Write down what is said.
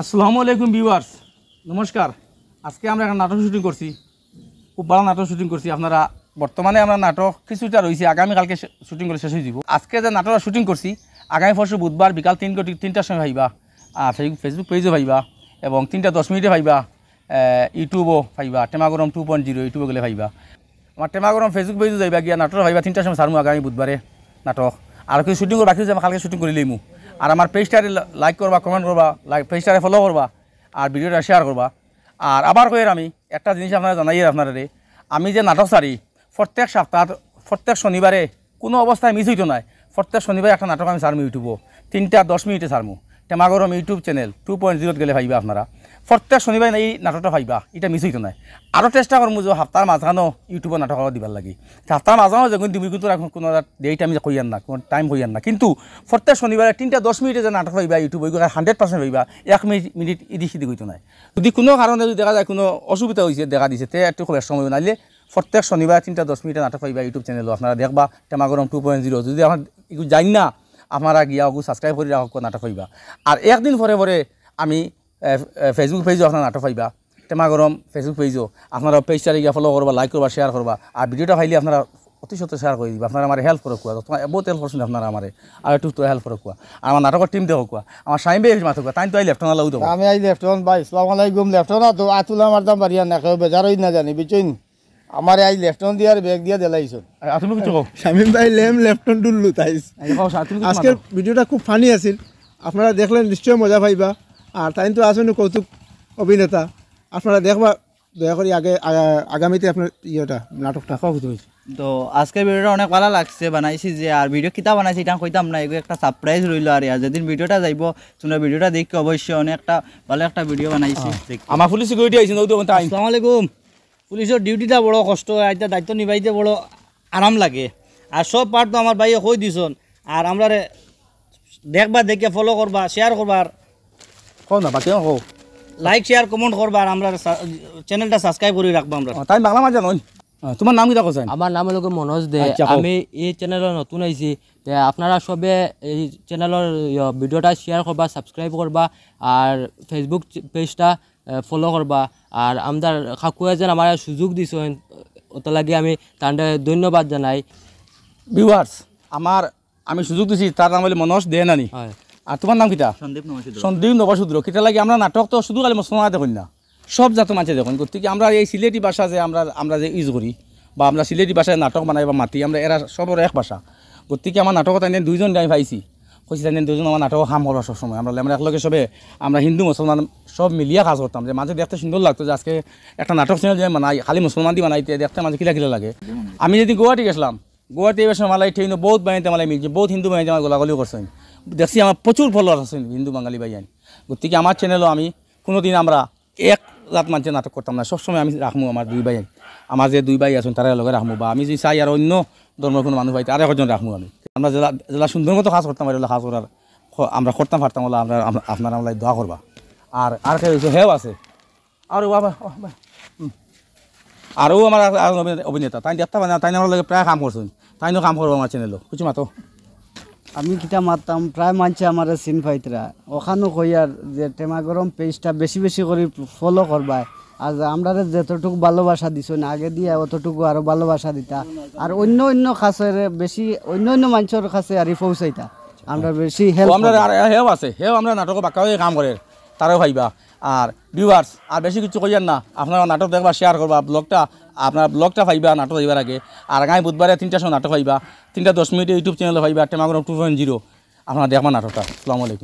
আসসালামু আলাইকুম ভিউয়ার্স, নমস্কার। আজকে আমরা একটা নাটক শুটিং করছি, খুব ভালো নাটক শুটিং করছি। আপনারা বর্তমানে আমরা নাটক কিছুটা রয়েছে, আগামীকালকে শুটিং করে শেষ হয়ে যাব। আজকে যে নাটকটা শুটিং করছি আগামী পরশু বুধবার বিকাল 3টার সময় ভাইবা, আর ফেসবুক পেজও ভাইবা এবং 3:10 ভাইবা, ইউটিউবও ভাইবা, টেমাগরম 2.0 ইউটিউবে গেলে ভাইবা। আমার টেমাগরম ফেসবুক পেজও যাইবা গিয়া নাটক ভাইবা 3টার সময় সারমু আগামী বুধবারে নাটক। আর কিছু শুটিং বাকি হচ্ছে, কালকে শুটিং করে লইমু। আর আমার পেজটারে লাইক করবা, কমেন্ট করবা, পেজটারে ফলো করবা আর ভিডিওটা শেয়ার করবা। আর আবার কই আমি একটা জিনিস আপনারা জানাই, আপনারা আমি যে নাটক সারি প্রত্যেক সপ্তাহ প্রত্যেক শনিবারে কোনো অবস্থায় মিস হইতো নাই। প্রত্যেক শনিবারে একটা নাটক আমি সারমু ইউটিউবও 3:10 সারমু। টেমাগরম ইউটিউব চ্যানেল 2.0 গেলে ভাইবা আপনারা প্রত্যেক শনিবার এই নাটকটা ভাইবা, এটা মিস হইতো নাই। আরও চেষ্টা করবো যে সপ্তাহের মাঝখানো ইউটিউবের নাটক দিবার লাগি। সপ্তাহের মাঝখানো যখন তুমি কিন্তু এখন কোনো ডেট আমি কইয়ান না, কোনো টাইম কইয়ান না, কিন্তু প্রত্যেক শনিবারে 3:10 যে নাটক ভাইবা ইউটিউব 100% ভাইবা, 1 মিনিট ইদিক সিদিক হইতো নাই। যদি কোনো কারণে যদি দেখা যায় কোনো অসুবিধা হয়েছে দেখা দিছে তে একটু খুব সময় নাইলে প্রত্যেক শনিবার 3:10 নাটক পাইবা ইউটিউব চ্যানেলও আপনারা দেখবা টেমাগরম 2.0। যদি আমার একটু জানি না আপনারা গিয়া সাবস্ক্রাইব করে রাখক নাটক পাইবা। আর একদিন পরে পরে আমি ফেসবুক পেজও আপনার নাটক পাইবা, টেমাগরম ফেসবুক পেজও আপনারা পেজটারে গিয়া ফলো করবা, লাইক করবা, শেয়ার করবা। আর ভিডিওটা পাইলে আপনারা অতি সত্য শেয়ার করে দিবা। আপনারা আমার হেল্প করক, তোমার বহুত হেল্প করছেন আপনারা আমার, আর একটু তো হেল্প করক। আর আমার নাটকের টিম দেখো, আমার সাইম ভাই মাথা তাই তো আই লেফটন লাউ দেবো। আমি আই লেফটন ভাই, আসসালামু আলাইকুম। লেফটন তো আতুলা মারতাম বাড়িয়া না কেউ বেজার হই না জানি বুঝছেন। আমার আই লেফটন দিয়ে আর ব্যাগ দিয়ে দেলাইছো। তুমি কিছু কও। শামিম ভাই লেফটন ডুল্লু তাইস। আজকের ভিডিওটা খুব ফানি আছিল, আপনারা দেখলেন নিশ্চয় মজা পাইবা। আর তাই তো আসেন কৌতুক অভিনেতা, আপনারা দেখবা দয়া করে আগামীতে আপনার ইয়েটা নাটকটা কৌতুক হয়েছে। তো আজকের ভিডিওটা অনেক ভালো লাগছে বানাইছি যে, আর ভিডিও কিতা বানাইছি এটা কইতাম না, এগুলো একটা সারপ্রাইজ রইল। আর যেদিন ভিডিওটা যাইব তোমরা ভিডিওটা দেখি অবশ্যই, অনেকটা ভালো একটা ভিডিও বানাইছি। আমার পুলিশ সিকিউরিটি আইছে নৌতো টাইম। আসসালামু আলাইকুম। পুলিশের ডিউটিটা বড় কষ্ট, এটা দায়িত্ব নিবাইতে বড় আরাম লাগে। আর সব পার্ট তো আমার ভাইয়ে কই দিছন। আর আমরা দেখবা, দেখে ফলো করবা, শেয়ার করবার, কও না বাকি কও, লাইক শেয়ার কমেন্ট করবা। আর আমরা চ্যানেলটা সাবস্ক্রাইব করে রাখবা। আমরা তাই বাংলা মাঝে নয়। তোমার নাম কিটা কোথায়? আমার নাম হলো মনোজ দে। আমি এই চ্যানেলের নতুন আইছি, আপনারা সবে এই চ্যানেলের ভিডিওটা শেয়ার করবা, সাবস্ক্রাইব করবা আর ফেসবুক পেজটা ফলো করবা। আর আমাদের কাকুয়া যেন আমার সুযোগ দিছেন, অত লাগে আমি তাদের ধন্যবাদ জানাই। ভিউয়ার্স, আমি সুযোগ দিছি, তার নাম হলো মনোজ দে নানি। হয়। আর তোমার নাম কিটা? সন্দীপ নবশূদ্র। কিটা লাগে আমরা নাটক তো শুধু খালি মুসলমান দেখুন না, সব জাত মানুষে দেখুন। গতিকে আমরা এই সিলেটি ভাষা যে আমরা যে ইউজ করি বা আমরা সিলেটি ভাষায় নাটক বানাই বা মাতি, আমরা এরা সবর এক ভাষা। গতিকে আমার নাটকত এনে দুইজন আমি পাইছি, কইছি তাই দুজন আমার নাটক কাম করবা সবসময়। আমরা একলগে সবে আমরা হিন্দু মুসলমান সব মিলিয়ে কাজ করতাম, যে মাঝে দেখতে সুন্দর লাগতো যে আজকে একটা নাটক চ্যানেল যে বানাই খালি মুসলমান দিয়ে বানাইতে দেখতে মাঝে কিলা কিলা লাগে। আমি যদি গুয়াহাটি গেছিলাম, গুয়াহাটি এবার মালাই ট্রেন বহুত বানাইতে মালাই মিলছে, বহুত হিন্দু বানাইতে আমার গোলাগুলিও করছেন। দেখছি আমার প্রচুর ফলোয়ার আছেন হিন্দু বাঙালি ভাই। গতিকে আমার চ্যানেলও আমি কোনোদিন আমরা এক জাত মানুষের নাটক করতাম না, সবসময় আমি রাখবো আমার দুই ভাই, আমার যে দুই ভাই আছেন তারা লগে রাখবো। বা আমি যদি চাই আর অন্য ধর্মের কোনো মানুষ ভাই তারা একজন রাখবো। আমরা জেলা সুন্দর মতো কাজ করতাম, এগুলো কাজ করার আমরা করতাম পারতাম, বলে আপনারা আমরা দোয়া করবা। আর কে হয়েছে হেও আছে আর বাবা, আরও আমার অভিনেতা তাই দেখতে পারে না, তাই আমার লগে প্রায় কাম করছেন, তাইও কাম করবো আমার চ্যানেলও কিছু মাতো। আমি কিতা মারতাম প্রায় মানছে আমার সিন ফাইতরা ওখানেও কই আর যে টেমাগরম পেজটা বেশি বেশি করে ফলো করবা। আর আমরা যতটুকু ভালোবাসা দিছ না আগে দিয়ে অতটুকু আরো ভালোবাসা দিতা। আর অন্য অন্য কাছের বেশি অন্য মানুষের কাছে আর পৌঁছাইতা, আমরা বেশি হেল্প। আমরা হেও আছে, হেও আমরা নাটক বাক্কা হয়ে কাম করে তারাও ভাইবা। আর ভিউয়ার্স, আর বেশি কিছু কইয়ার না, আপনারা নাটক দেখবা, শেয়ার করবা, আপনার ব্লগটা পাইবা নাটক যাইবার আগে। আর আগামী বুধবারে 3টার সময় নাটক পাইবা, 3:10 ইউটিউব চ্যানেলে পাইবা টেমাগরম 2.0। আপনারা দেখবা নাটকটা। আসসালামু আলাইকুম।